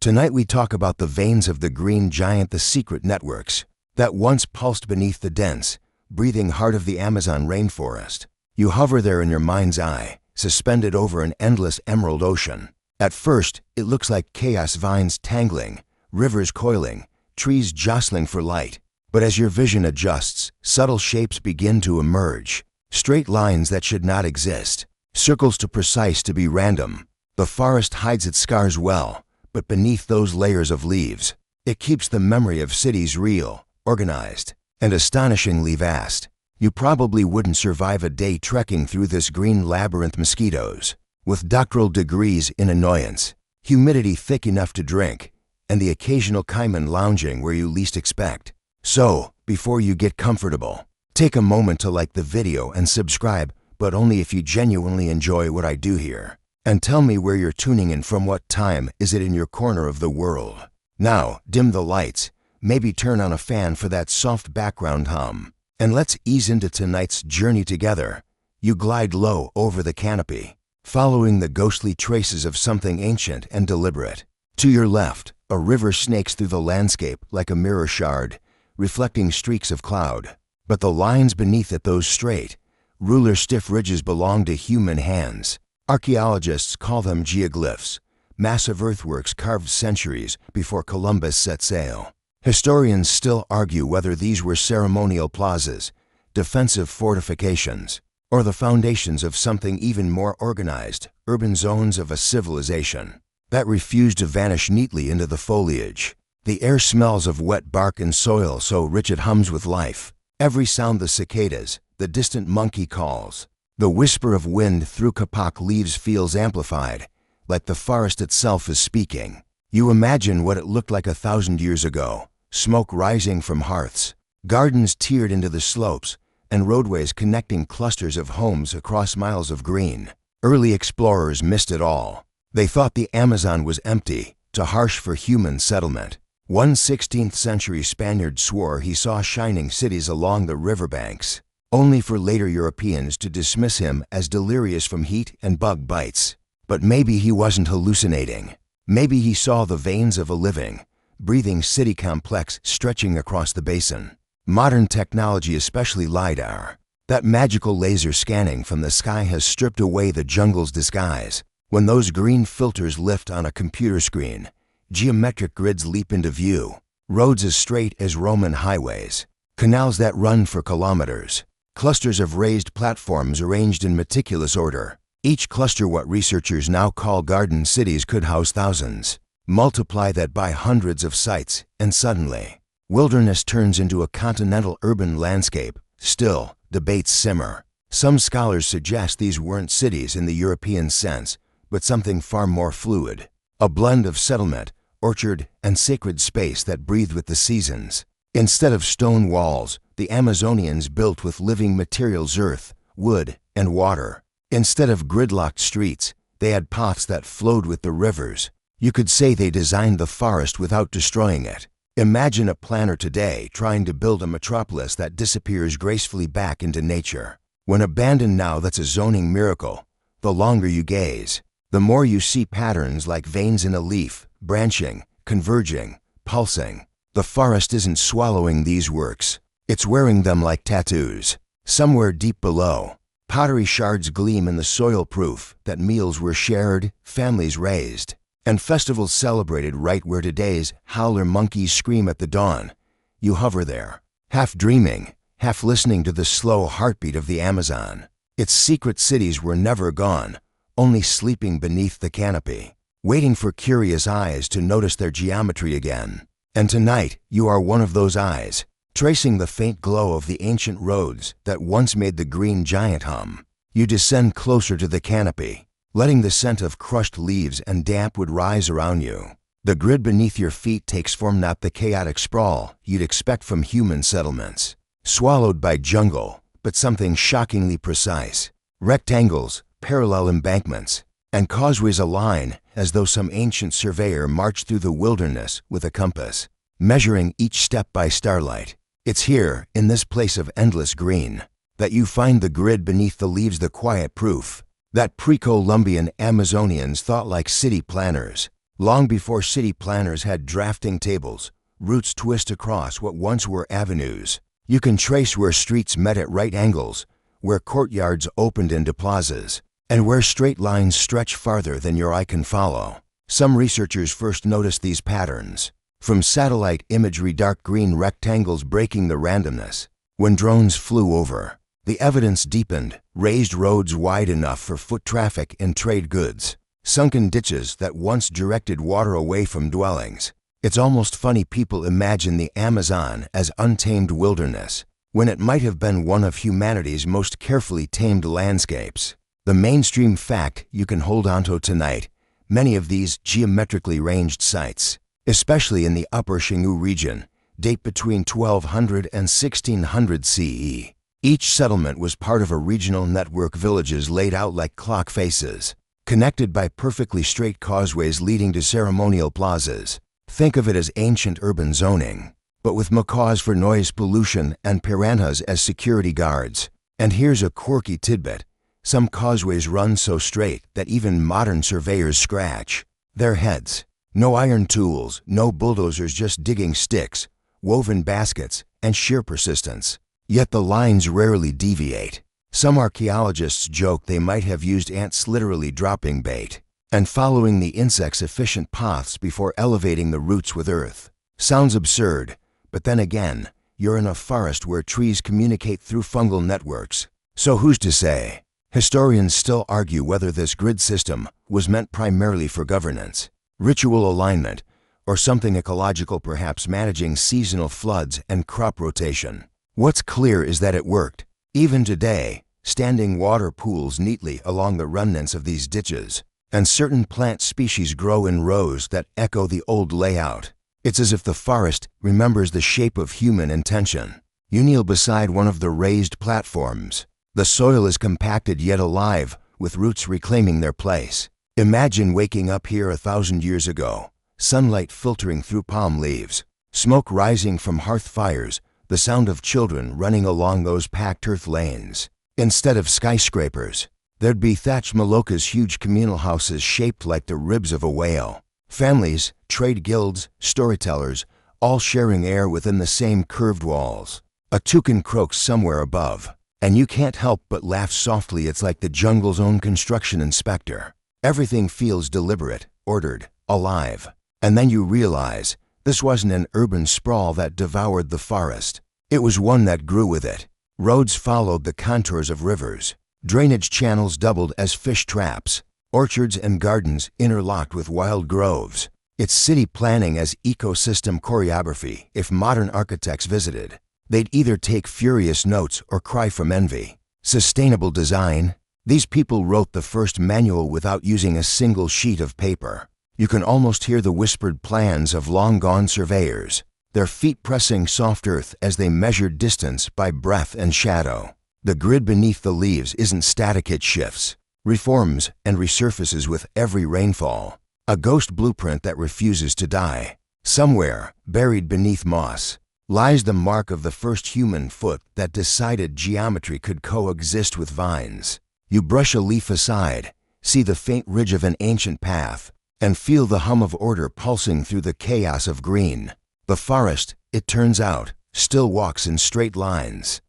Tonight we talk about the veins of the green giant, the secret networks that once pulsed beneath the dense, breathing heart of the Amazon rainforest. You hover there in your mind's eye, suspended over an endless emerald ocean. At first, it looks like chaos, vines tangling, rivers coiling, trees jostling for light. But as your vision adjusts, subtle shapes begin to emerge. Straight lines that should not exist, circles too precise to be random. The forest hides its scars well, but beneath those layers of leaves, it keeps the memory of cities real, organized, and astonishingly vast. You probably wouldn't survive a day trekking through this green labyrinth. Mosquitoes, with doctoral degrees in annoyance, humidity thick enough to drink, and the occasional caiman lounging where you least expect. So, before you get comfortable, take a moment to like the video and subscribe, but only if you genuinely enjoy what I do here. And tell me where you're tuning in from. What time is it in your corner of the world? Now, dim the lights, maybe turn on a fan for that soft background hum, and let's ease into tonight's journey together. You glide low over the canopy, following the ghostly traces of something ancient and deliberate. To your left, a river snakes through the landscape like a mirror shard, reflecting streaks of cloud. But the lines beneath it, those straight, ruler stiff ridges, belong to human hands. Archaeologists call them geoglyphs, massive earthworks carved centuries before Columbus set sail. Historians still argue whether these were ceremonial plazas, defensive fortifications, or the foundations of something even more organized, urban zones of a civilization that refused to vanish neatly into the foliage. The air smells of wet bark and soil so rich it hums with life. Every sound, the cicadas, the distant monkey calls, the whisper of wind through kapok leaves feels amplified, like the forest itself is speaking. You imagine what it looked like 1,000 years ago, smoke rising from hearths, gardens tiered into the slopes, and roadways connecting clusters of homes across miles of green. Early explorers missed it all. They thought the Amazon was empty, too harsh for human settlement. One 16th century Spaniard swore he saw shining cities along the riverbanks, only for later Europeans to dismiss him as delirious from heat and bug bites. But maybe he wasn't hallucinating. Maybe he saw the veins of a living, breathing city complex stretching across the basin. Modern technology, especially LiDAR, that magical laser scanning from the sky, has stripped away the jungle's disguise. When those green filters lift on a computer screen, geometric grids leap into view. Roads as straight as Roman highways, canals that run for kilometers, clusters of raised platforms arranged in meticulous order. Each cluster, what researchers now call garden cities, could house thousands. Multiply that by hundreds of sites, and suddenly, wilderness turns into a continental urban landscape. Still, debates simmer. Some scholars suggest these weren't cities in the European sense, but something far more fluid. A blend of settlement, orchard, and sacred space that breathed with the seasons. Instead of stone walls, the Amazonians built with living materials: earth, wood, and water. Instead of gridlocked streets, they had paths that flowed with the rivers. You could say they designed the forest without destroying it. Imagine a planner today trying to build a metropolis that disappears gracefully back into nature. When abandoned now, that's a zoning miracle. The longer you gaze, the more you see patterns like veins in a leaf, branching, converging, pulsing. The forest isn't swallowing these works. It's wearing them like tattoos. Somewhere deep below, pottery shards gleam in the soil, proof that meals were shared, families raised, and festivals celebrated right where today's howler monkeys scream at the dawn. You hover there, half dreaming, half listening to the slow heartbeat of the Amazon. Its secret cities were never gone, only sleeping beneath the canopy, waiting for curious eyes to notice their geometry again. And tonight, you are one of those eyes, tracing the faint glow of the ancient roads that once made the green giant hum. You descend closer to the canopy, letting the scent of crushed leaves and damp wood rise around you. The grid beneath your feet takes form, not the chaotic sprawl you'd expect from human settlements, swallowed by jungle, but something shockingly precise. Rectangles, parallel embankments, and causeways align as though some ancient surveyor marched through the wilderness with a compass, measuring each step by starlight. It's here, in this place of endless green, that you find the grid beneath the leaves, the quiet proof that pre-Columbian Amazonians thought like city planners, Long before city planners had drafting tables, routes twist across what once were avenues. You can trace where streets met at right angles, where courtyards opened into plazas, and where straight lines stretch farther than your eye can follow. Some researchers first noticed these patterns from satellite imagery, dark green rectangles breaking the randomness. When drones flew over, the evidence deepened, raised roads wide enough for foot traffic and trade goods, sunken ditches that once directed water away from dwellings. It's almost funny people imagine the Amazon as untamed wilderness, when it might have been one of humanity's most carefully tamed landscapes. The mainstream fact you can hold onto tonight: many of these geometrically ranged sites, especially in the Upper Xingu region, date between 1200 and 1600 CE. Each settlement was part of a regional network, villages laid out like clock faces, connected by perfectly straight causeways leading to ceremonial plazas. Think of it as ancient urban zoning, but with macaws for noise pollution and piranhas as security guards. And here's a quirky tidbit: some causeways run so straight that even modern surveyors scratch their heads. No iron tools, no bulldozers, just digging sticks, woven baskets, and sheer persistence. Yet the lines rarely deviate. Some archaeologists joke they might have used ants literally dropping bait and following the insects' efficient paths before elevating the roots with earth. Sounds absurd, but then again, you're in a forest where trees communicate through fungal networks. So who's to say? Historians still argue whether this grid system was meant primarily for governance, ritual alignment, or something ecological, perhaps managing seasonal floods and crop rotation. What's clear is that it worked. Even today, standing water pools neatly along the remnants of these ditches, and certain plant species grow in rows that echo the old layout. It's as if the forest remembers the shape of human intention. You kneel beside one of the raised platforms. The soil is compacted yet alive, with roots reclaiming their place. Imagine waking up here 1,000 years ago, sunlight filtering through palm leaves, smoke rising from hearth fires, the sound of children running along those packed earth lanes. Instead of skyscrapers, there'd be thatched malokas, huge communal houses shaped like the ribs of a whale. Families, trade guilds, storytellers, all sharing air within the same curved walls. A toucan croaks somewhere above, and you can't help but laugh softly. It's like the jungle's own construction inspector. Everything feels deliberate, ordered, alive. And then you realize this wasn't an urban sprawl that devoured the forest. It was one that grew with it. Roads followed the contours of rivers. Drainage channels doubled as fish traps. Orchards and gardens interlocked with wild groves. It's city planning as ecosystem choreography. If modern architects visited, they'd either take furious notes or cry from envy. Sustainable design. These people wrote the first manual without using a single sheet of paper. You can almost hear the whispered plans of long-gone surveyors, their feet pressing soft earth as they measured distance by breath and shadow. The grid beneath the leaves isn't static, it shifts, reforms, and resurfaces with every rainfall. A ghost blueprint that refuses to die. Somewhere, buried beneath moss, lies the mark of the first human foot that decided geometry could coexist with vines. You brush a leaf aside, see the faint ridge of an ancient path, and feel the hum of order pulsing through the chaos of green. The forest, it turns out, still walks in straight lines.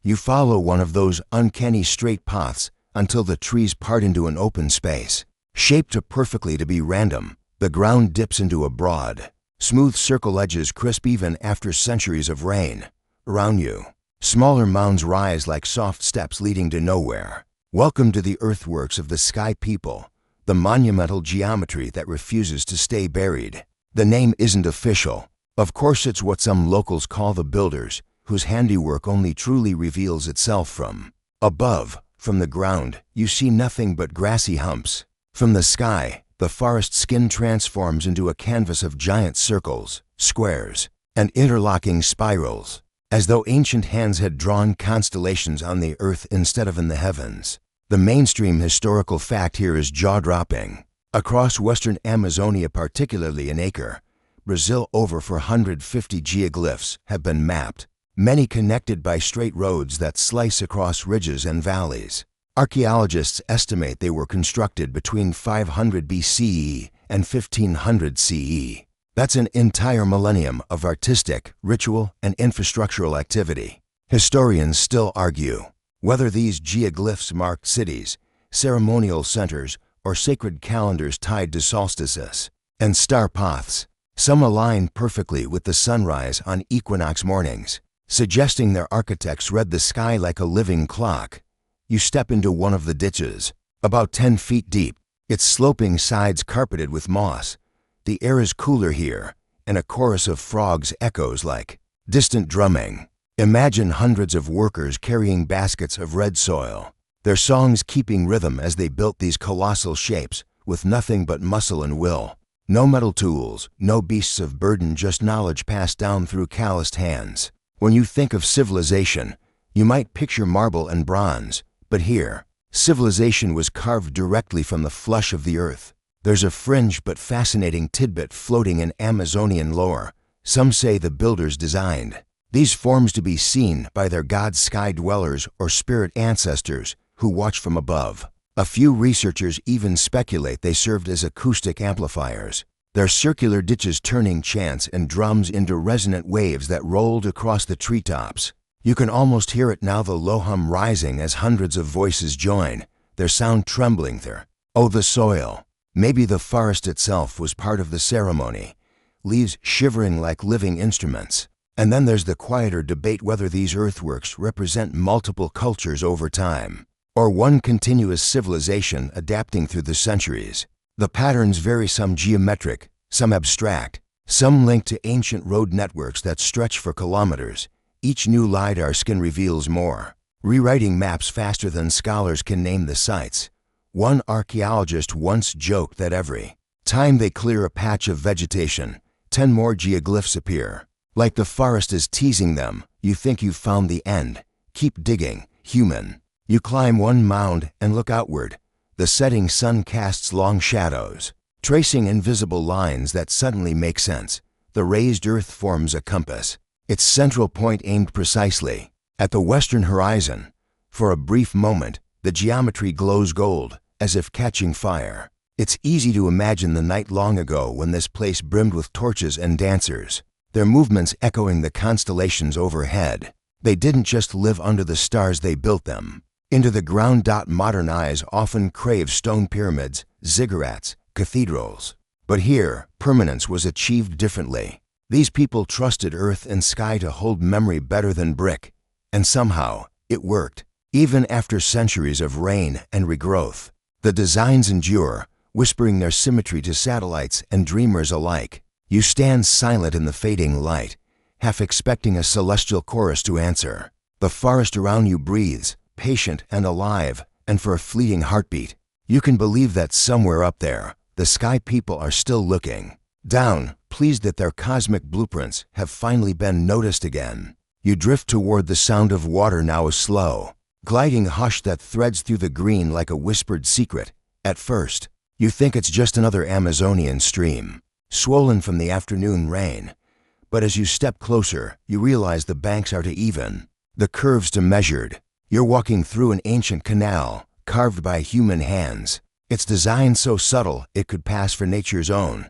You follow one of those uncanny straight paths until the trees part into an open space. Shaped perfectly to be random, the ground dips into a broad, smooth circle, edges crisp even after centuries of rain. Around you, smaller mounds rise like soft steps leading to nowhere. Welcome to the earthworks of the Sky People, the monumental geometry that refuses to stay buried. The name isn't official. Of course, it's what some locals call the builders, whose handiwork only truly reveals itself from above. From the ground, you see nothing but grassy humps. From the sky, the forest skin transforms into a canvas of giant circles, squares, and interlocking spirals, as though ancient hands had drawn constellations on the earth instead of in the heavens. The mainstream historical fact here is jaw-dropping. Across western Amazonia, particularly in Acre, Brazil, over 450 geoglyphs have been mapped, many connected by straight roads that slice across ridges and valleys. Archaeologists estimate they were constructed between 500 BCE and 1500 CE. That's an entire millennium of artistic, ritual, and infrastructural activity. Historians still argue whether these geoglyphs marked cities, ceremonial centers, or sacred calendars tied to solstices and star paths. Some align perfectly with the sunrise on equinox mornings, suggesting their architects read the sky like a living clock. You step into one of the ditches, about 10 feet deep, its sloping sides carpeted with moss. The air is cooler here, and a chorus of frogs echoes like distant drumming. Imagine hundreds of workers carrying baskets of red soil, their songs keeping rhythm as they built these colossal shapes with nothing but muscle and will. No metal tools, no beasts of burden, just knowledge passed down through calloused hands. When you think of civilization, you might picture marble and bronze, but here, civilization was carved directly from the flesh of the earth. There's a fringe but fascinating tidbit floating in Amazonian lore. Some say the builders designed these forms to be seen by their god sky dwellers or spirit ancestors who watch from above. A few researchers even speculate they served as acoustic amplifiers, their circular ditches turning chants and drums into resonant waves that rolled across the treetops. You can almost hear it now, the low hum rising as hundreds of voices join, their sound trembling there. Oh, the soil. Maybe the forest itself was part of the ceremony, leaves shivering like living instruments. And then there's the quieter debate whether these earthworks represent multiple cultures over time, or one continuous civilization adapting through the centuries. The patterns vary, some geometric, some abstract, some linked to ancient road networks that stretch for kilometers. Each new LiDAR scan reveals more, rewriting maps faster than scholars can name the sites. One archaeologist once joked that every time they clear a patch of vegetation, 10 more geoglyphs appear. Like the forest is teasing them, you think you've found the end. Keep digging, human. You climb one mound and look outward. The setting sun casts long shadows, tracing invisible lines that suddenly make sense. The raised earth forms a compass, its central point aimed precisely at the western horizon. For a brief moment, the geometry glows gold, as if catching fire. It's easy to imagine the night long ago when this place brimmed with torches and dancers, their movements echoing the constellations overhead. They didn't just live under the stars, they built them into the ground. Modern eyes often crave stone pyramids, ziggurats, cathedrals. But here, permanence was achieved differently. These people trusted earth and sky to hold memory better than brick. And somehow, it worked. Even after centuries of rain and regrowth, the designs endure, whispering their symmetry to satellites and dreamers alike. You stand silent in the fading light, half expecting a celestial chorus to answer. The forest around you breathes, patient and alive, and for a fleeting heartbeat, you can believe that somewhere up there, the sky people are still looking down, pleased that their cosmic blueprints have finally been noticed again. You drift toward the sound of water, now a slow, gliding hush that threads through the green like a whispered secret. At first, you think it's just another Amazonian stream, swollen from the afternoon rain. But as you step closer, you realize the banks are to even, the curves to measured. You're walking through an ancient canal, carved by human hands. Its design so subtle it could pass for nature's own.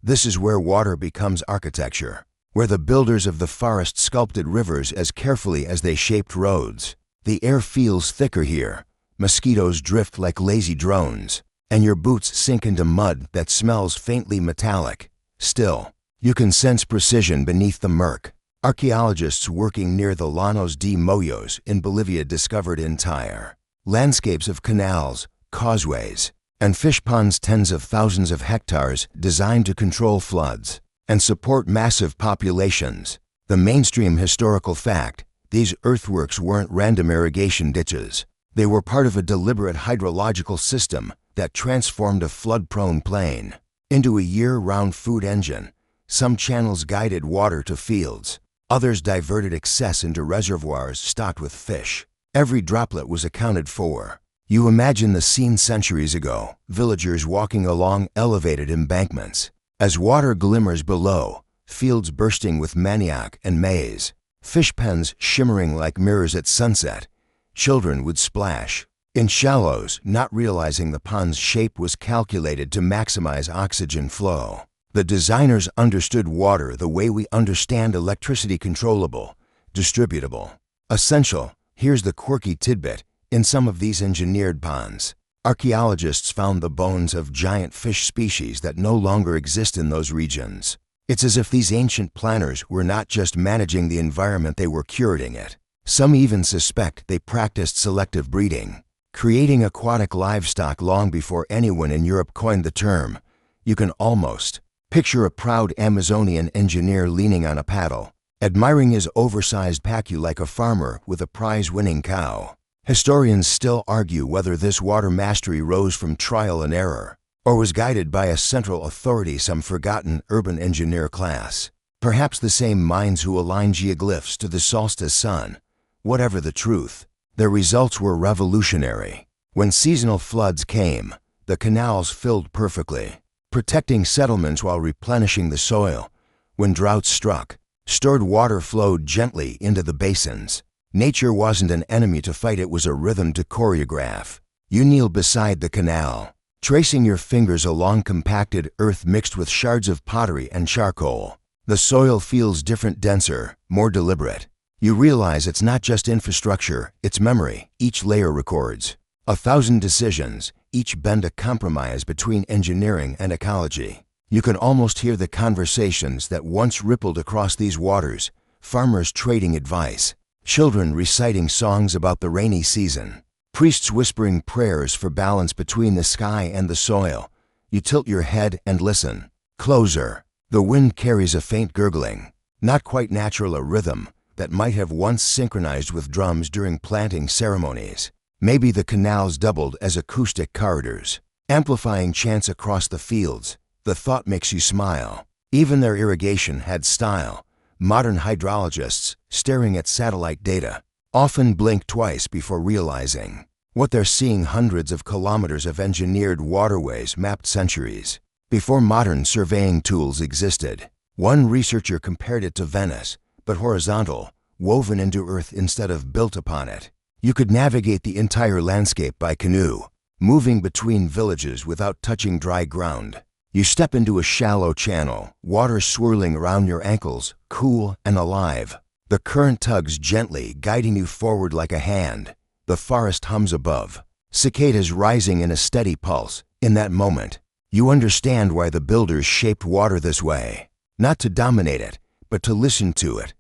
This is where water becomes architecture, where the builders of the forest sculpted rivers as carefully as they shaped roads. The air feels thicker here. Mosquitoes drift like lazy drones, and your boots sink into mud that smells faintly metallic. Still, you can sense precision beneath the murk. Archaeologists working near the Llanos de Moyos in Bolivia discovered entire landscapes of canals, causeways, and fish ponds, tens of thousands of hectares designed to control floods and support massive populations. The mainstream historical fact: these earthworks weren't random irrigation ditches. They were part of a deliberate hydrological system that transformed a flood-prone plain into a year-round food engine. Some channels guided water to fields. Others diverted excess into reservoirs stocked with fish. Every droplet was accounted for. You imagine the scene centuries ago, villagers walking along elevated embankments. As water glimmers below, fields bursting with manioc and maize, fish pens shimmering like mirrors at sunset. Children would splash, In shallows, not realizing the pond's shape was calculated to maximize oxygen flow. The designers understood water the way we understand electricity: controllable, distributable, essential. Here's the quirky tidbit. In some of these engineered ponds, archaeologists found the bones of giant fish species that no longer exist in those regions. It's as if these ancient planners were not just managing the environment, they were curating it. Some even suspect they practiced selective breeding, creating aquatic livestock long before anyone in Europe coined the term. You can almost picture a proud Amazonian engineer leaning on a paddle, admiring his oversized pacu like a farmer with a prize-winning cow. Historians still argue whether this water mastery rose from trial and error, or was guided by a central authority, some forgotten urban engineer class. Perhaps the same minds who align geoglyphs to the solstice sun. Whatever the truth, their results were revolutionary. When seasonal floods came, the canals filled perfectly, protecting settlements while replenishing the soil. When droughts struck, stored water flowed gently into the basins. Nature wasn't an enemy to fight, it was a rhythm to choreograph. You kneel beside the canal, tracing your fingers along compacted earth mixed with shards of pottery and charcoal. The soil feels different, denser, more deliberate. You realize it's not just infrastructure, it's memory. Each layer records 1,000 decisions, each bend a compromise between engineering and ecology. You can almost hear the conversations that once rippled across these waters: farmers trading advice, children reciting songs about the rainy season, priests whispering prayers for balance between the sky and the soil. You tilt your head and listen. Closer. The wind carries a faint gurgling, not quite natural, a rhythm that might have once synchronized with drums during planting ceremonies. Maybe the canals doubled as acoustic corridors, amplifying chants across the fields. The thought makes you smile. Even their irrigation had style. Modern hydrologists, staring at satellite data, often blink twice before realizing what they're seeing. Hundreds of kilometers of engineered waterways mapped centuries before modern surveying tools existed. One researcher compared it to Venice, but horizontal, woven into earth instead of built upon it. You could navigate the entire landscape by canoe, moving between villages without touching dry ground. You step into a shallow channel, water swirling around your ankles, cool and alive. The current tugs gently, guiding you forward like a hand. The forest hums above, cicadas rising in a steady pulse. In that moment, you understand why the builders shaped water this way. Not to dominate it, but to listen to it.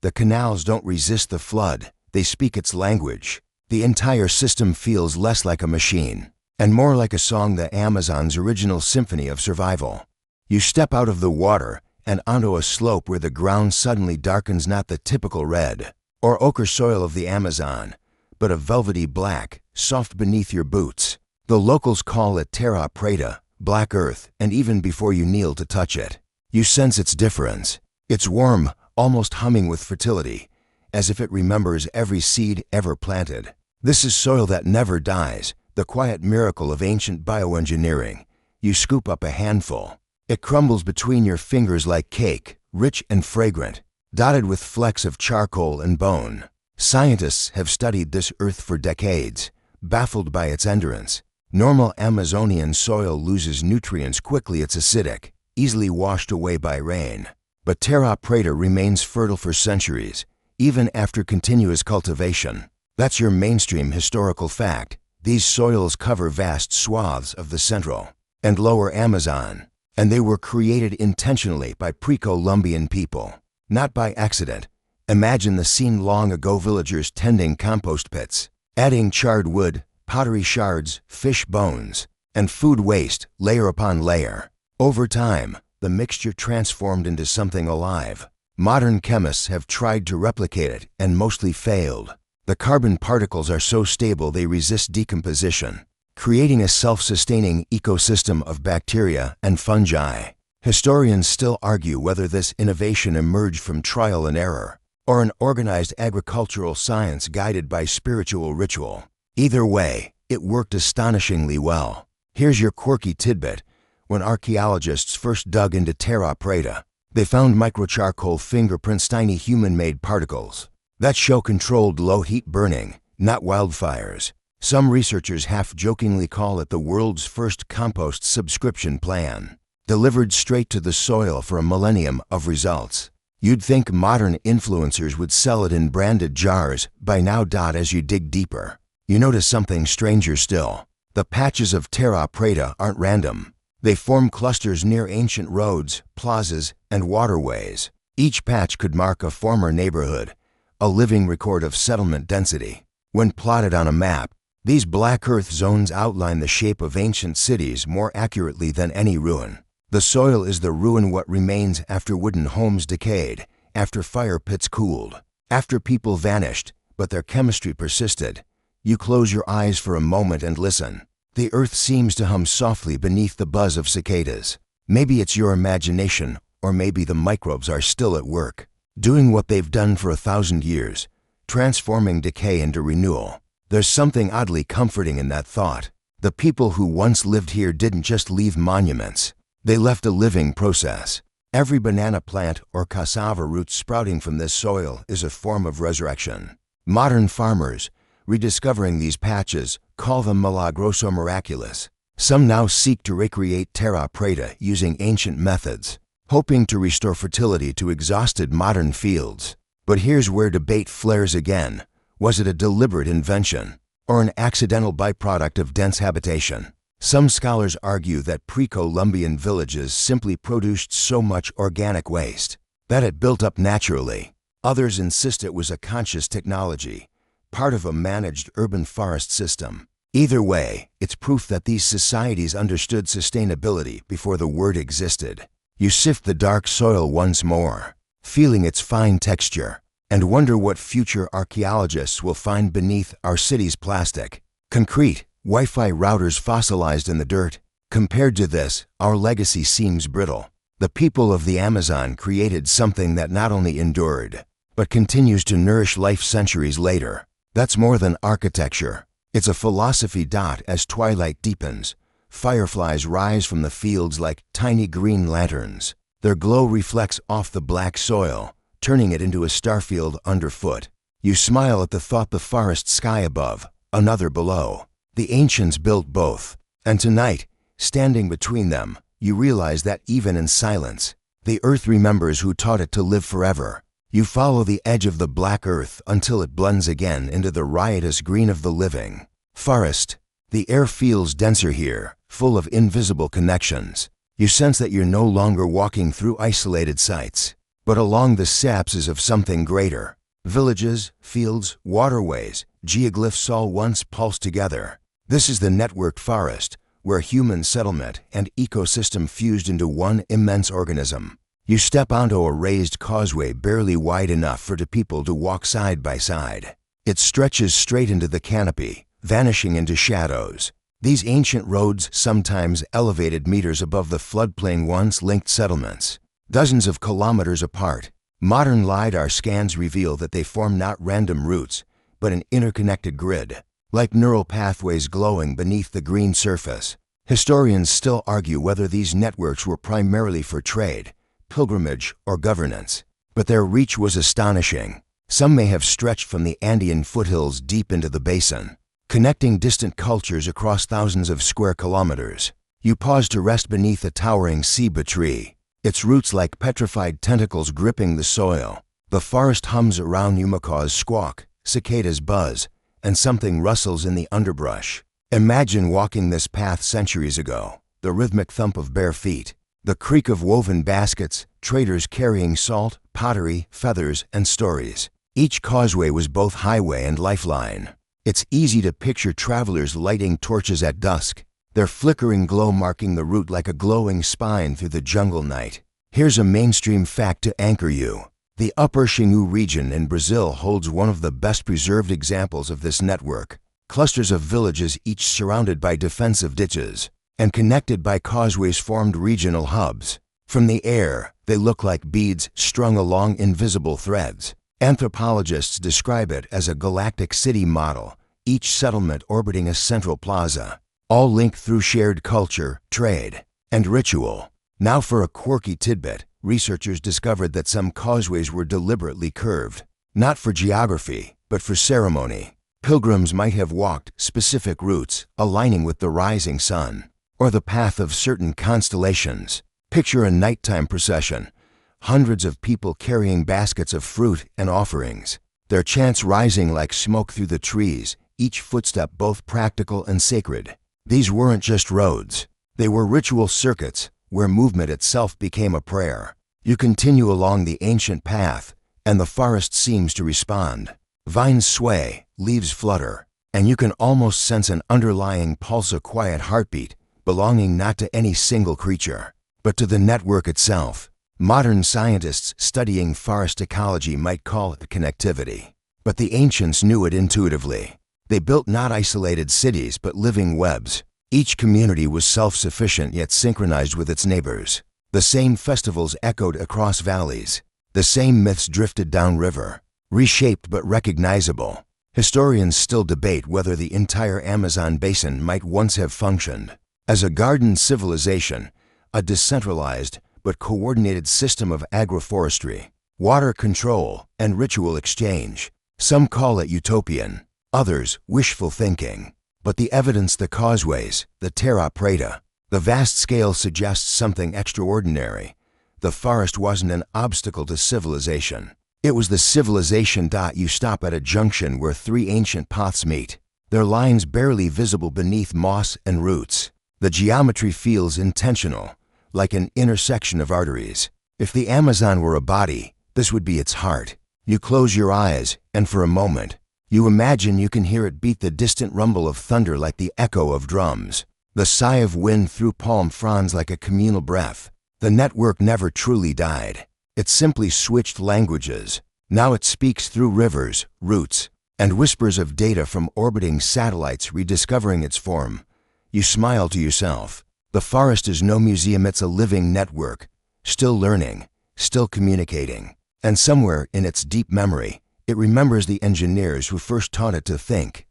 The canals don't resist the flood, they speak its language. The entire system feels less like a machine and more like a song, the Amazon's original symphony of survival. You step out of the water and onto a slope where the ground suddenly darkens, not the typical red or ochre soil of the Amazon, but a velvety black, soft beneath your boots. The locals call it terra preta, black earth, and even before you kneel to touch it, you sense its difference. It's warm, almost humming with fertility, as if it remembers every seed ever planted. This is soil that never dies, the quiet miracle of ancient bioengineering. You scoop up a handful. It crumbles between your fingers like cake, rich and fragrant, dotted with flecks of charcoal and bone. Scientists have studied this earth for decades, baffled by its endurance. Normal Amazonian soil loses nutrients quickly, it's acidic, easily washed away by rain. But terra preta remains fertile for centuries, even after continuous cultivation. That's your mainstream historical fact. These soils cover vast swaths of the central and lower Amazon, and they were created intentionally by pre-Columbian people, not by accident. Imagine the scene: long ago, villagers tending compost pits, adding charred wood, pottery shards, fish bones, and food waste layer upon layer. Over time, the mixture transformed into something alive. Modern chemists have tried to replicate it and mostly failed. The carbon particles are so stable they resist decomposition, creating a self-sustaining ecosystem of bacteria and fungi. Historians still argue whether this innovation emerged from trial and error, or an organized agricultural science guided by spiritual ritual. Either way, it worked astonishingly well. Here's your quirky tidbit. When archaeologists first dug into terra preta, they found microcharcoal fingerprints, tiny human-made particles that show controlled low-heat burning, not wildfires. Some researchers half-jokingly call it the world's first compost subscription plan, delivered straight to the soil for a millennium of results. You'd think modern influencers would sell it in branded jars by now. As you dig deeper, you notice something stranger still. The patches of terra preta aren't random. They form clusters near ancient roads, plazas, and waterways. Each patch could mark a former neighborhood, a living record of settlement density. When plotted on a map, these black earth zones outline the shape of ancient cities more accurately than any ruin. The soil is the ruin, what remains after wooden homes decayed, after fire pits cooled, after people vanished, but their chemistry persisted. You close your eyes for a moment and listen. The earth seems to hum softly beneath the buzz of cicadas. Maybe it's your imagination, or maybe the microbes are still at work, doing what they've done for 1,000 years, transforming decay into renewal. There's something oddly comforting in that thought. The people who once lived here didn't just leave monuments. They left a living process. Every banana plant or cassava root sprouting from this soil is a form of resurrection. Modern farmers, rediscovering these patches, call them milagroso miraculous. Some now seek to recreate terra preta using ancient methods, hoping to restore fertility to exhausted modern fields. But here's where debate flares again. Was it a deliberate invention, or an accidental byproduct of dense habitation? Some scholars argue that pre-Columbian villages simply produced so much organic waste that it built up naturally. Others insist it was a conscious technology, part of a managed urban forest system. Either way, it's proof that these societies understood sustainability before the word existed. You sift the dark soil once more, feeling its fine texture, and wonder what future archaeologists will find beneath our city's plastic, concrete, Wi-Fi routers fossilized in the dirt. Compared to this, our legacy seems brittle. The people of the Amazon created something that not only endured, but continues to nourish life centuries later. That's more than architecture. It's a philosophy. As twilight deepens, fireflies rise from the fields like tiny green lanterns. Their glow reflects off the black soil, turning it into a starfield underfoot. You smile at the thought, the forest sky above, another below. The ancients built both, and tonight, standing between them, you realize that even in silence, the earth remembers who taught it to live forever. You follow the edge of the black earth until it blends again into the riotous green of the living forest. The air feels denser here, full of invisible connections. You sense that you're no longer walking through isolated sites, but along the sapses of something greater. Villages, fields, waterways, geoglyphs all once pulsed together. This is the networked forest, where human settlement and ecosystem fused into one immense organism. You step onto a raised causeway barely wide enough for two people to walk side by side. It stretches straight into the canopy, vanishing into shadows. These ancient roads sometimes elevated meters above the floodplain once linked settlements. Dozens of kilometers apart, modern LiDAR scans reveal that they form not random routes, but an interconnected grid, like neural pathways glowing beneath the green surface. Historians still argue whether these networks were primarily for trade, pilgrimage, or governance, but their reach was astonishing. Some may have stretched from the Andean foothills deep into the basin, connecting distant cultures across thousands of square kilometers. You pause to rest beneath a towering ceiba tree, its roots like petrified tentacles gripping the soil. The forest hums around you, macaws squawk, cicadas buzz, and something rustles in the underbrush. Imagine walking this path centuries ago, the rhythmic thump of bare feet, the creak of woven baskets, traders carrying salt, pottery, feathers, and stories. Each causeway was both highway and lifeline. It's easy to picture travelers lighting torches at dusk, their flickering glow marking the route like a glowing spine through the jungle night. Here's a mainstream fact to anchor you. The Upper Xingu region in Brazil holds one of the best preserved examples of this network. Clusters of villages each surrounded by defensive ditches and connected by causeways formed regional hubs. From the air, they look like beads strung along invisible threads. Anthropologists describe it as a galactic city model, each settlement orbiting a central plaza, all linked through shared culture, trade, and ritual. Now for a quirky tidbit, researchers discovered that some causeways were deliberately curved, not for geography, but for ceremony. Pilgrims might have walked specific routes aligning with the rising sun, or the path of certain constellations. Picture a nighttime procession, hundreds of people carrying baskets of fruit and offerings, their chants rising like smoke through the trees, each footstep both practical and sacred. These weren't just roads. They were ritual circuits where movement itself became a prayer. You continue along the ancient path, and the forest seems to respond. Vines sway, leaves flutter, and you can almost sense an underlying pulse, a quiet heartbeat, belonging not to any single creature, but to the network itself. Modern scientists studying forest ecology might call it connectivity, but the ancients knew it intuitively. They built not isolated cities, but living webs. Each community was self-sufficient yet synchronized with its neighbors. The same festivals echoed across valleys. The same myths drifted downriver, reshaped but recognizable. Historians still debate whether the entire Amazon basin might once have functioned as a garden civilization, a decentralized but coordinated system of agroforestry, water control, and ritual exchange. Some call it utopian, others wishful thinking. But the evidence, the causeways, the terra preta, the vast scale suggests something extraordinary. The forest wasn't an obstacle to civilization. It was the civilization. You stop at a junction where three ancient paths meet, their lines barely visible beneath moss and roots. The geometry feels intentional, like an intersection of arteries. If the Amazon were a body, this would be its heart. You close your eyes, and for a moment, you imagine you can hear it beat, the distant rumble of thunder like the echo of drums, the sigh of wind through palm fronds like a communal breath. The network never truly died. It simply switched languages. Now it speaks through rivers, roots, and whispers of data from orbiting satellites, rediscovering its form. You smile to yourself. The forest is no museum, it's a living network, still learning, still communicating. And somewhere in its deep memory, it remembers the engineers who first taught it to think.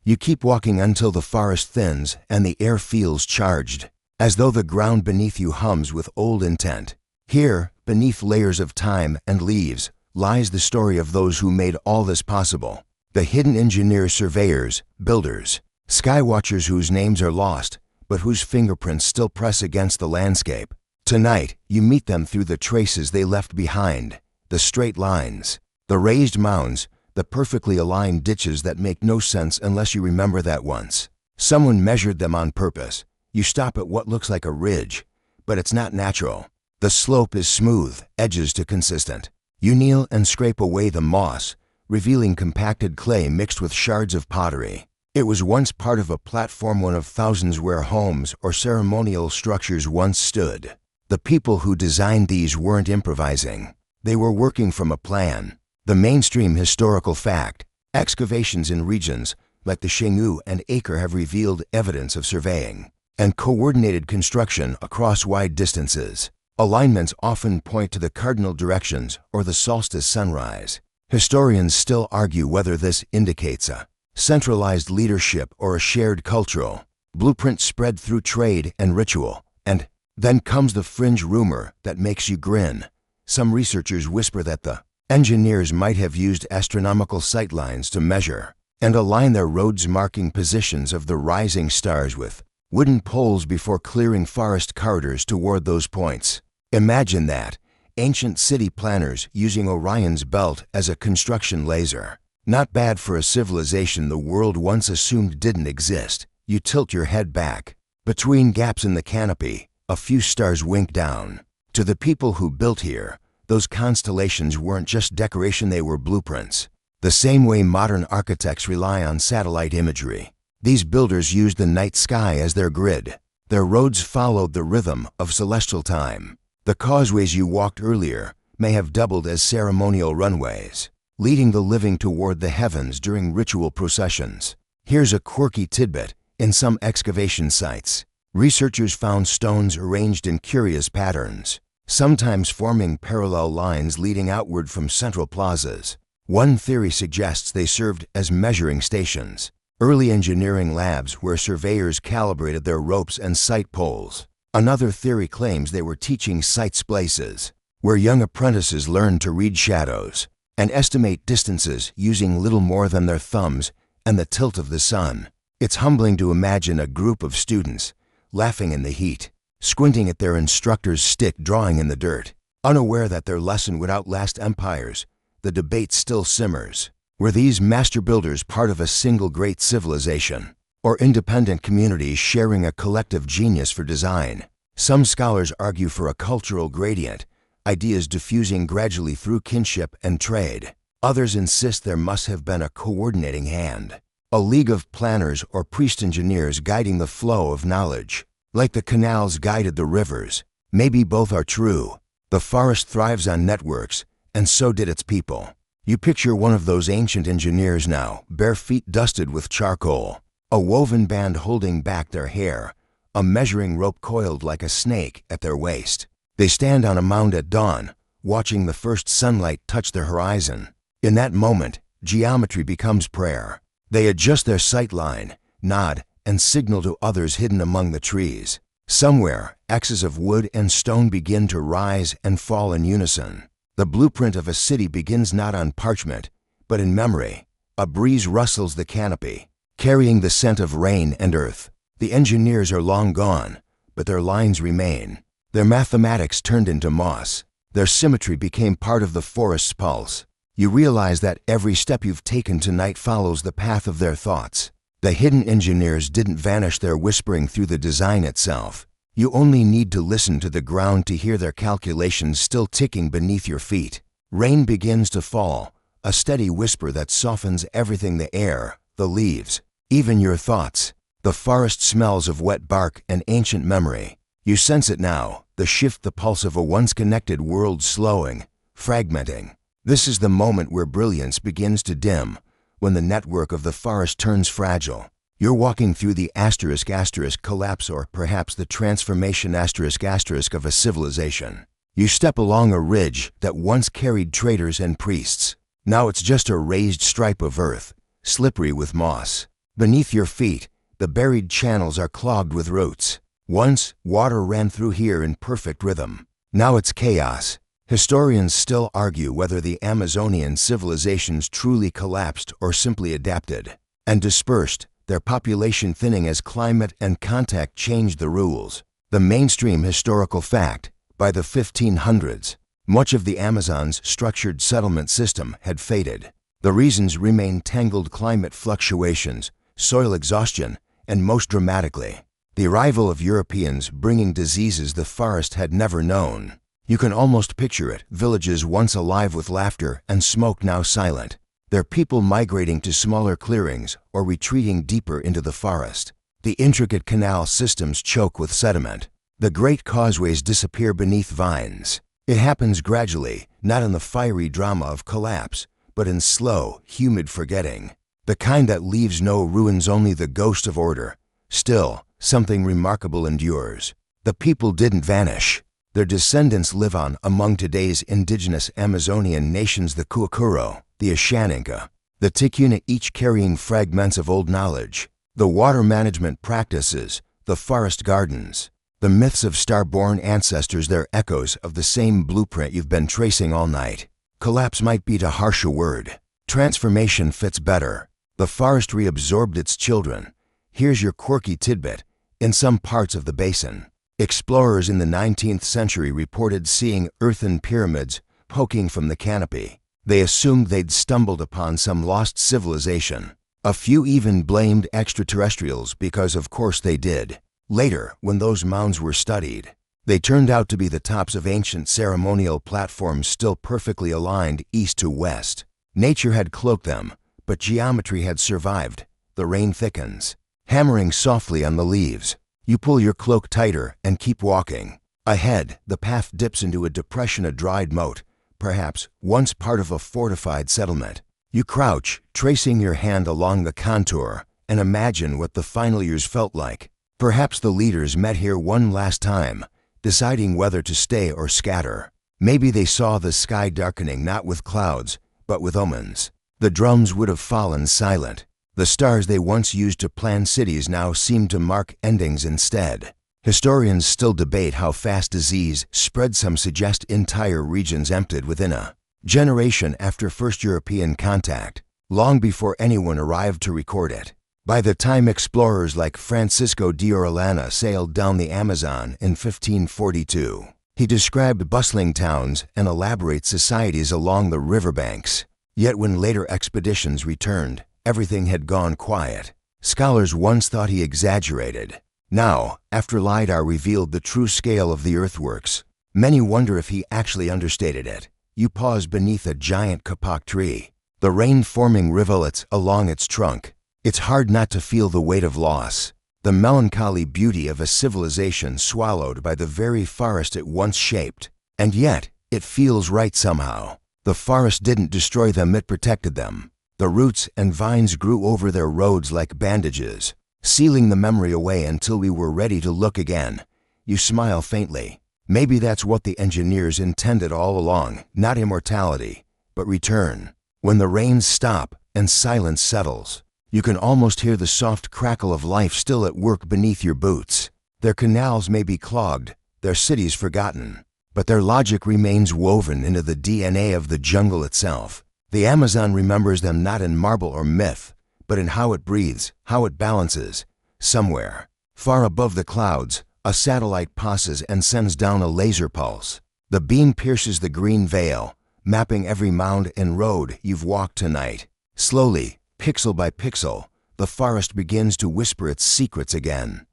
You keep walking until the forest thins and the air feels charged, as though the ground beneath you hums with old intent. Here, beneath layers of time and leaves, lies the story of those who made all this possible. The hidden engineers, surveyors, builders, skywatchers whose names are lost, but whose fingerprints still press against the landscape. Tonight, you meet them through the traces they left behind, the straight lines, the raised mounds, the perfectly aligned ditches that make no sense unless you remember that once someone measured them on purpose. You stop at what looks like a ridge, but it's not natural. The slope is smooth, edges too consistent. You kneel and scrape away the moss, revealing compacted clay mixed with shards of pottery. It was once part of a platform, one of thousands where homes or ceremonial structures once stood. The people who designed these weren't improvising. They were working from a plan. The mainstream historical fact: excavations in regions like the Xingu and Acre have revealed evidence of surveying and coordinated construction across wide distances. Alignments often point to the cardinal directions or the solstice sunrise. Historians still argue whether this indicates a centralized leadership or a shared cultural blueprint spread through trade and ritual. And then comes the fringe rumor that makes you grin. Some researchers whisper that the engineers might have used astronomical sightlines to measure and align their roads, marking positions of the rising stars with wooden poles before clearing forest corridors toward those points. Imagine that, ancient city planners using Orion's belt as a construction laser. Not bad for a civilization the world once assumed didn't exist. You tilt your head back. Between gaps in the canopy, a few stars wink down. To the people who built here, those constellations weren't just decoration, they were blueprints. The same way modern architects rely on satellite imagery, these builders used the night sky as their grid. Their roads followed the rhythm of celestial time. The causeways you walked earlier may have doubled as ceremonial runways, leading the living toward the heavens during ritual processions. Here's a quirky tidbit. In some excavation sites, researchers found stones arranged in curious patterns, sometimes forming parallel lines leading outward from central plazas. One theory suggests they served as measuring stations, early engineering labs where surveyors calibrated their ropes and sight poles. Another theory claims they were teaching sights places, where young apprentices learned to read shadows and estimate distances using little more than their thumbs and the tilt of the sun. It's humbling to imagine a group of students, laughing in the heat, squinting at their instructor's stick drawing in the dirt, unaware that their lesson would outlast empires. The debate still simmers. Were these master builders part of a single great civilization, or independent communities sharing a collective genius for design? Some scholars argue for a cultural gradient, ideas diffusing gradually through kinship and trade. Others insist there must have been a coordinating hand, a league of planners or priest engineers guiding the flow of knowledge, like the canals guided the rivers. Maybe both are true. The forest thrives on networks, and so did its people. You picture one of those ancient engineers now, bare feet dusted with charcoal, a woven band holding back their hair, a measuring rope coiled like a snake at their waist. They stand on a mound at dawn, watching the first sunlight touch the horizon. In that moment, geometry becomes prayer. They adjust their sight line, nod, and signal to others hidden among the trees. Somewhere, axes of wood and stone begin to rise and fall in unison. The blueprint of a city begins not on parchment, but in memory. A breeze rustles the canopy, carrying the scent of rain and earth. The engineers are long gone, but their lines remain. Their mathematics turned into moss. Their symmetry became part of the forest's pulse. You realize that every step you've taken tonight follows the path of their thoughts. The hidden engineers didn't vanish there whispering through the design itself. You only need to listen to the ground to hear their calculations still ticking beneath your feet. Rain begins to fall, a steady whisper that softens everything: the air, the leaves, even your thoughts. The forest smells of wet bark and ancient memory. You sense it now, the shift, the pulse of a once connected world slowing, fragmenting. This is the moment where brilliance begins to dim, when the network of the forest turns fragile. You're walking through the ** collapse, or perhaps the transformation ** of a civilization. You step along a ridge that once carried traders and priests. Now it's just a raised stripe of earth, slippery with moss. Beneath your feet, the buried channels are clogged with roots. Once, water ran through here in perfect rhythm. Now it's chaos. Historians still argue whether the Amazonian civilizations truly collapsed or simply adapted and dispersed, their population thinning as climate and contact changed the rules. The mainstream historical fact: by the 1500s, much of the Amazon's structured settlement system had faded. The reasons remain tangled: climate fluctuations, soil exhaustion, and most dramatically, the arrival of Europeans bringing diseases the forest had never known. You can almost picture it: villages once alive with laughter and smoke now silent, their people migrating to smaller clearings or retreating deeper into the forest. The intricate canal systems choke with sediment. The great causeways disappear beneath vines. It happens gradually, not in the fiery drama of collapse, but in slow, humid forgetting. The kind that leaves no ruins, only the ghost of order. Still, something remarkable endures. The people didn't vanish. Their descendants live on among today's indigenous Amazonian nations: the Kuakuro, the Ashaninka, the Tikuna, each carrying fragments of old knowledge. The water management practices, the forest gardens, the myths of star-born ancestors, they're echoes of the same blueprint you've been tracing all night. Collapse might be too harsh a word. Transformation fits better. The forest reabsorbed its children. Here's your quirky tidbit: in some parts of the basin, explorers in the 19th century reported seeing earthen pyramids poking from the canopy. They assumed they'd stumbled upon some lost civilization. A few even blamed extraterrestrials because of course they did. Later, when those mounds were studied, they turned out to be the tops of ancient ceremonial platforms, still perfectly aligned east to west. Nature had cloaked them, but geometry had survived. The rain thickens, hammering softly on the leaves. You pull your cloak tighter and keep walking. Ahead, the path dips into a depression, a dried moat, perhaps once part of a fortified settlement. You crouch, tracing your hand along the contour, and imagine what the final years felt like. Perhaps the leaders met here one last time, deciding whether to stay or scatter. Maybe they saw the sky darkening not with clouds, but with omens. The drums would have fallen silent. The stars they once used to plan cities now seemed to mark endings instead. Historians still debate how fast disease spread. Some suggest entire regions emptied within a generation after first European contact. long before anyone arrived to record it. By the time explorers like Francisco de Orellana sailed down the Amazon in 1542, he described bustling towns and elaborate societies along the riverbanks. Yet when later expeditions returned, everything had gone quiet. Scholars once thought he exaggerated. Now, after LiDAR revealed the true scale of the earthworks, many wonder if he actually understated it. You pause beneath a giant kapok tree, the rain-forming rivulets along its trunk. It's hard not to feel the weight of loss, the melancholy beauty of a civilization swallowed by the very forest it once shaped. And yet, it feels right somehow. The forest didn't destroy them, it protected them. The roots and vines grew over their roads like bandages, sealing the memory away until we were ready to look again. You smile faintly. Maybe that's what the engineers intended all along, not immortality, but return. When the rains stop and silence settles, you can almost hear the soft crackle of life still at work beneath your boots. Their canals may be clogged, their cities forgotten, but their logic remains woven into the DNA of the jungle itself. The Amazon remembers them not in marble or myth, but in how it breathes, how it balances. Somewhere, far above the clouds, a satellite pauses and sends down a laser pulse. The beam pierces the green veil, mapping every mound and road you've walked tonight. Slowly, pixel by pixel, the forest begins to whisper its secrets again.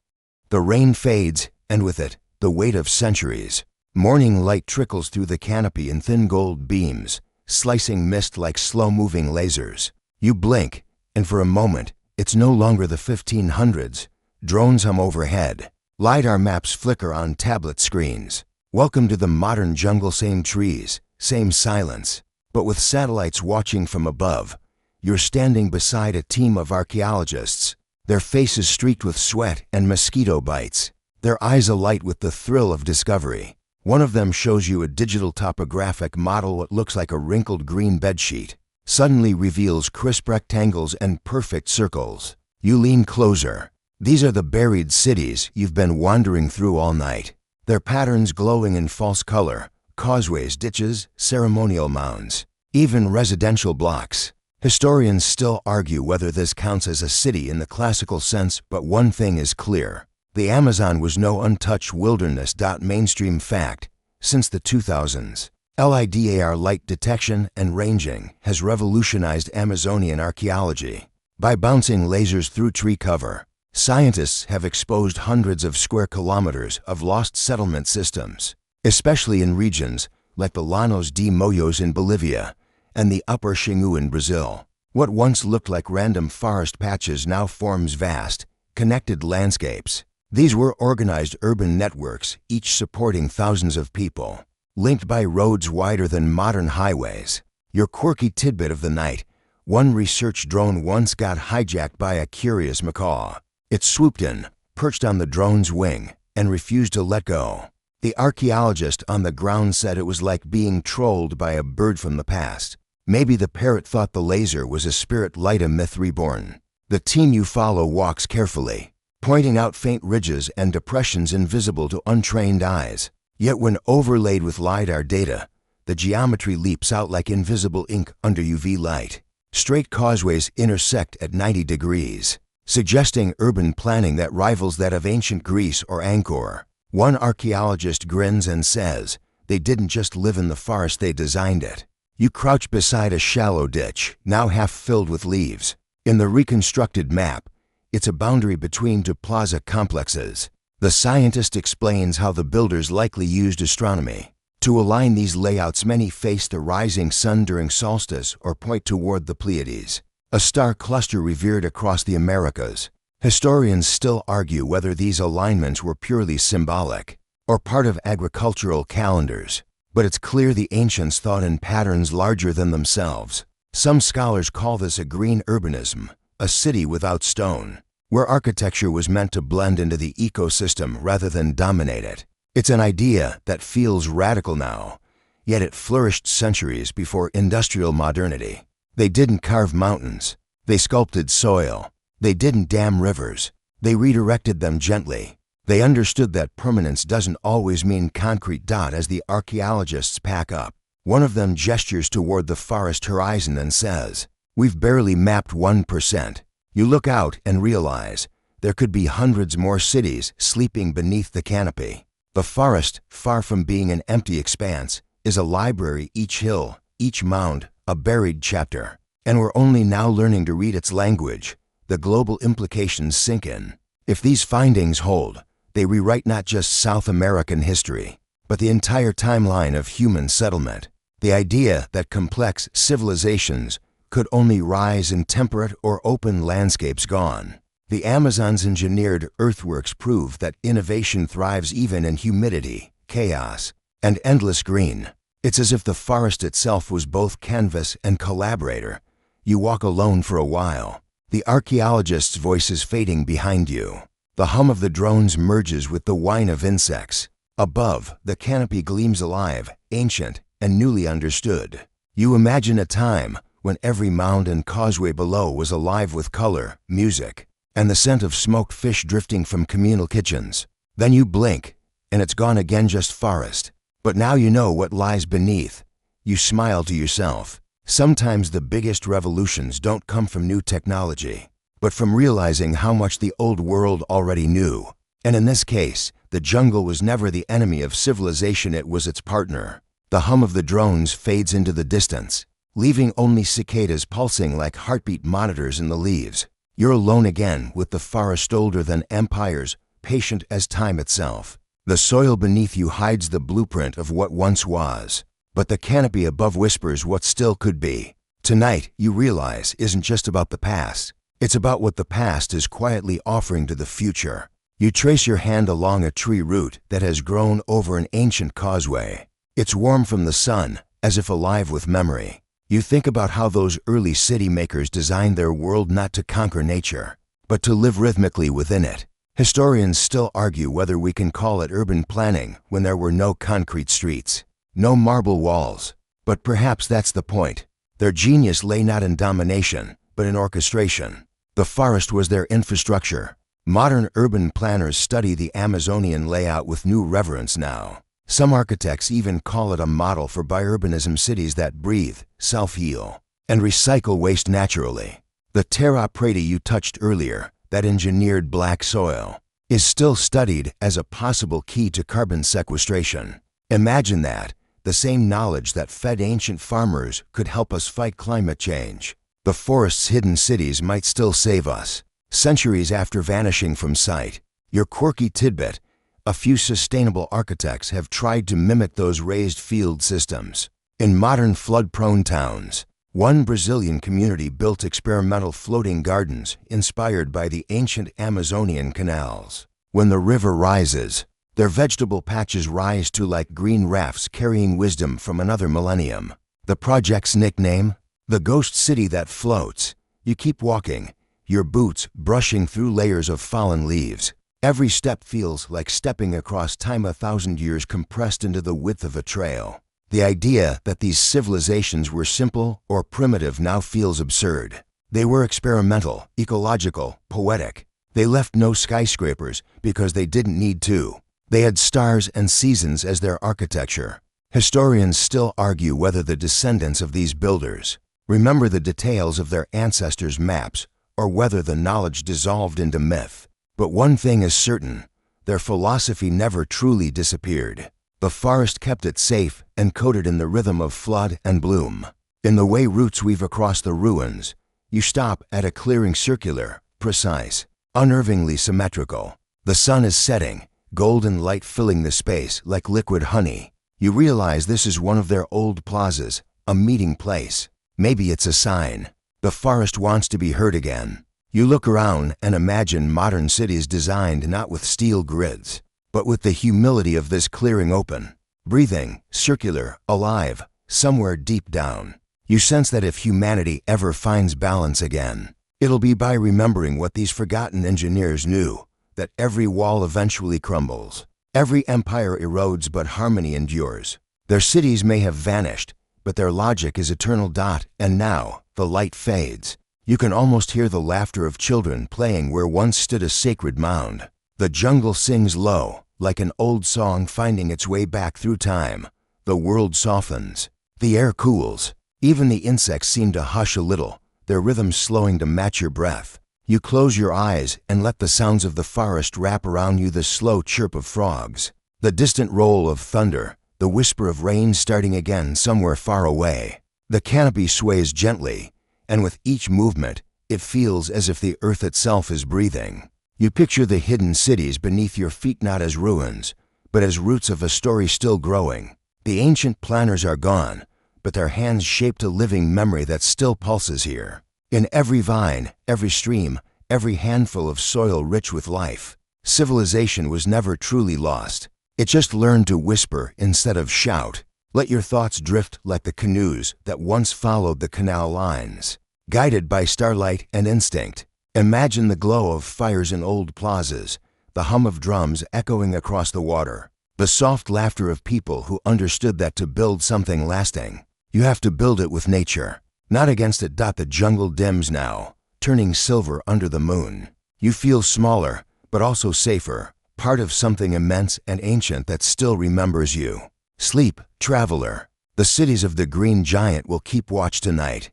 The rain fades, and with it, the weight of centuries. Morning light trickles through the canopy in thin gold beams, slicing mist like slow-moving lasers. You blink, and for a moment, it's no longer the 1500s. Drones hum overhead. LiDAR maps flicker on tablet screens. Welcome to the modern jungle, same trees, same silence. But with satellites watching from above, you're standing beside a team of archaeologists, their faces streaked with sweat and mosquito bites, their eyes alight with the thrill of discovery. One of them shows you a digital topographic model. What looks like a wrinkled green bedsheet suddenly reveals crisp rectangles and perfect circles. You lean closer. These are the buried cities you've been wandering through all night, their patterns glowing in false color, causeways, ditches, ceremonial mounds, even residential blocks. Historians still argue whether this counts as a city in the classical sense, but one thing is clear. The Amazon was no untouched wilderness. Mainstream fact. Since the 2000s, LiDAR light detection and ranging has revolutionized Amazonian archaeology. By bouncing lasers through tree cover, scientists have exposed hundreds of square kilometers of lost settlement systems, especially in regions like the Llanos de Moyos in Bolivia and the Upper Xingu in Brazil. What once looked like random forest patches now forms vast, connected landscapes. These were organized urban networks, each supporting thousands of people, linked by roads wider than modern highways. Your quirky tidbit of the night: one research drone once got hijacked by a curious macaw. It swooped in, perched on the drone's wing, and refused to let go. The archaeologist on the ground said it was like being trolled by a bird from the past. Maybe the parrot thought the laser was a spirit light, a myth reborn. The team you follow walks carefully, pointing out faint ridges and depressions invisible to untrained eyes. Yet when overlaid with LiDAR data, the geometry leaps out like invisible ink under UV light. Straight causeways intersect at 90 degrees, suggesting urban planning that rivals that of ancient Greece or Angkor. One archaeologist grins and says, "They didn't just live in the forest, they designed it." You crouch beside a shallow ditch, now half filled with leaves. In the reconstructed map, it's a boundary between two plaza complexes. The scientist explains how the builders likely used astronomy to align these layouts. Many face the rising sun during solstice or point toward the Pleiades, a star cluster revered across the Americas. Historians still argue whether these alignments were purely symbolic or part of agricultural calendars, but it's clear the ancients thought in patterns larger than themselves. Some scholars call this a green urbanism, a city without stone, where architecture was meant to blend into the ecosystem rather than dominate it. It's an idea that feels radical now, yet it flourished centuries before industrial modernity. They didn't carve mountains, they sculpted soil. They didn't dam rivers, they redirected them gently. They understood that permanence doesn't always mean concrete. As the archaeologists pack up, one of them gestures toward the forest horizon and says, We've barely mapped 1%. You look out and realize there could be hundreds more cities sleeping beneath the canopy. The forest, far from being an empty expanse, is a library, each hill, each mound, a buried chapter. And we're only now learning to read its language. The global implications sink in. If these findings hold, they rewrite not just South American history, but the entire timeline of human settlement. The idea that complex civilizations could only rise in temperate or open landscapes gone. The Amazon's engineered earthworks prove that innovation thrives even in humidity, chaos, and endless green. It's as if the forest itself was both canvas and collaborator. You walk alone for a while. The archaeologist's voice is fading behind you. The hum of the drones merges with the whine of insects. Above, the canopy gleams alive, ancient, and newly understood. You imagine a time when every mound and causeway below was alive with color, music, and the scent of smoked fish drifting from communal kitchens. Then you blink, and it's gone again, just forest. But now you know what lies beneath. You smile to yourself. Sometimes the biggest revolutions don't come from new technology, but from realizing how much the old world already knew. And in this case, the jungle was never the enemy of civilization, it was its partner. The hum of the drones fades into the distance, leaving only cicadas pulsing like heartbeat monitors in the leaves. You're alone again with the forest, older than empires, patient as time itself. The soil beneath you hides the blueprint of what once was, but the canopy above whispers what still could be. Tonight, you realize, isn't just about the past. It's about what the past is quietly offering to the future. You trace your hand along a tree root that has grown over an ancient causeway. It's warm from the sun, as if alive with memory. You think about how those early city makers designed their world not to conquer nature, but to live rhythmically within it. Historians still argue whether we can call it urban planning when there were no concrete streets, no marble walls. But perhaps that's the point. Their genius lay not in domination, but in orchestration. The forest was their infrastructure. Modern urban planners study the Amazonian layout with new reverence now. Some architects even call it a model for biurbanism, cities that breathe, self-heal, and recycle waste naturally. The terra preta you touched earlier, that engineered black soil, is still studied as a possible key to carbon sequestration. Imagine that, the same knowledge that fed ancient farmers could help us fight climate change. The forest's hidden cities might still save us, centuries after vanishing from sight. Your quirky tidbit: a few sustainable architects have tried to mimic those raised field systems in modern flood-prone towns. One Brazilian community built experimental floating gardens inspired by the ancient Amazonian canals. When the river rises, their vegetable patches rise too, like green rafts carrying wisdom from another millennium. The project's nickname? The ghost city that floats. You keep walking, your boots brushing through layers of fallen leaves. Every step feels like stepping across time, 1,000 years compressed into the width of a trail. The idea that these civilizations were simple or primitive now feels absurd. They were experimental, ecological, poetic. They left no skyscrapers because they didn't need to. They had stars and seasons as their architecture. Historians still argue whether the descendants of these builders remember the details of their ancestors' maps, or whether the knowledge dissolved into myth. But one thing is certain: their philosophy never truly disappeared. The forest kept it safe, encoded in the rhythm of flood and bloom. In the way roots weave across the ruins, you stop at a clearing, circular, precise, unnervingly symmetrical. The sun is setting, golden light filling the space like liquid honey. You realize this is one of their old plazas, a meeting place. Maybe it's a sign. The forest wants to be heard again. You look around and imagine modern cities designed not with steel grids, but with the humility of this clearing, open, breathing, circular, alive, somewhere deep down. You sense that if humanity ever finds balance again, it'll be by remembering what these forgotten engineers knew: that every wall eventually crumbles, every empire erodes, but harmony endures. Their cities may have vanished, but their logic is eternal. And now, the light fades. You can almost hear the laughter of children playing where once stood a sacred mound. The jungle sings low, like an old song finding its way back through time. The world softens. The air cools. Even the insects seem to hush a little. their rhythms slowing to match your breath. You close your eyes and let the sounds of the forest wrap around you, the slow chirp of frogs, the distant roll of thunder, the whisper of rain starting again somewhere far away. The canopy sways gently, and with each movement, it feels as if the earth itself is breathing. You picture the hidden cities beneath your feet not as ruins, but as roots of a story still growing. The ancient planners are gone, but their hands shaped a living memory that still pulses here. In every vine, every stream, every handful of soil rich with life, civilization was never truly lost. It just learned to whisper instead of shout. Let your thoughts drift like the canoes that once followed the canal lines. Guided by starlight and instinct, imagine the glow of fires in old plazas, the hum of drums echoing across the water, the soft laughter of people who understood that to build something lasting, you have to build it with nature. Not against it. The jungle dims now, turning silver under the moon. You feel smaller, but also safer, part of something immense and ancient that still remembers you. Sleep, traveler. The cities of the Green Giant will keep watch tonight.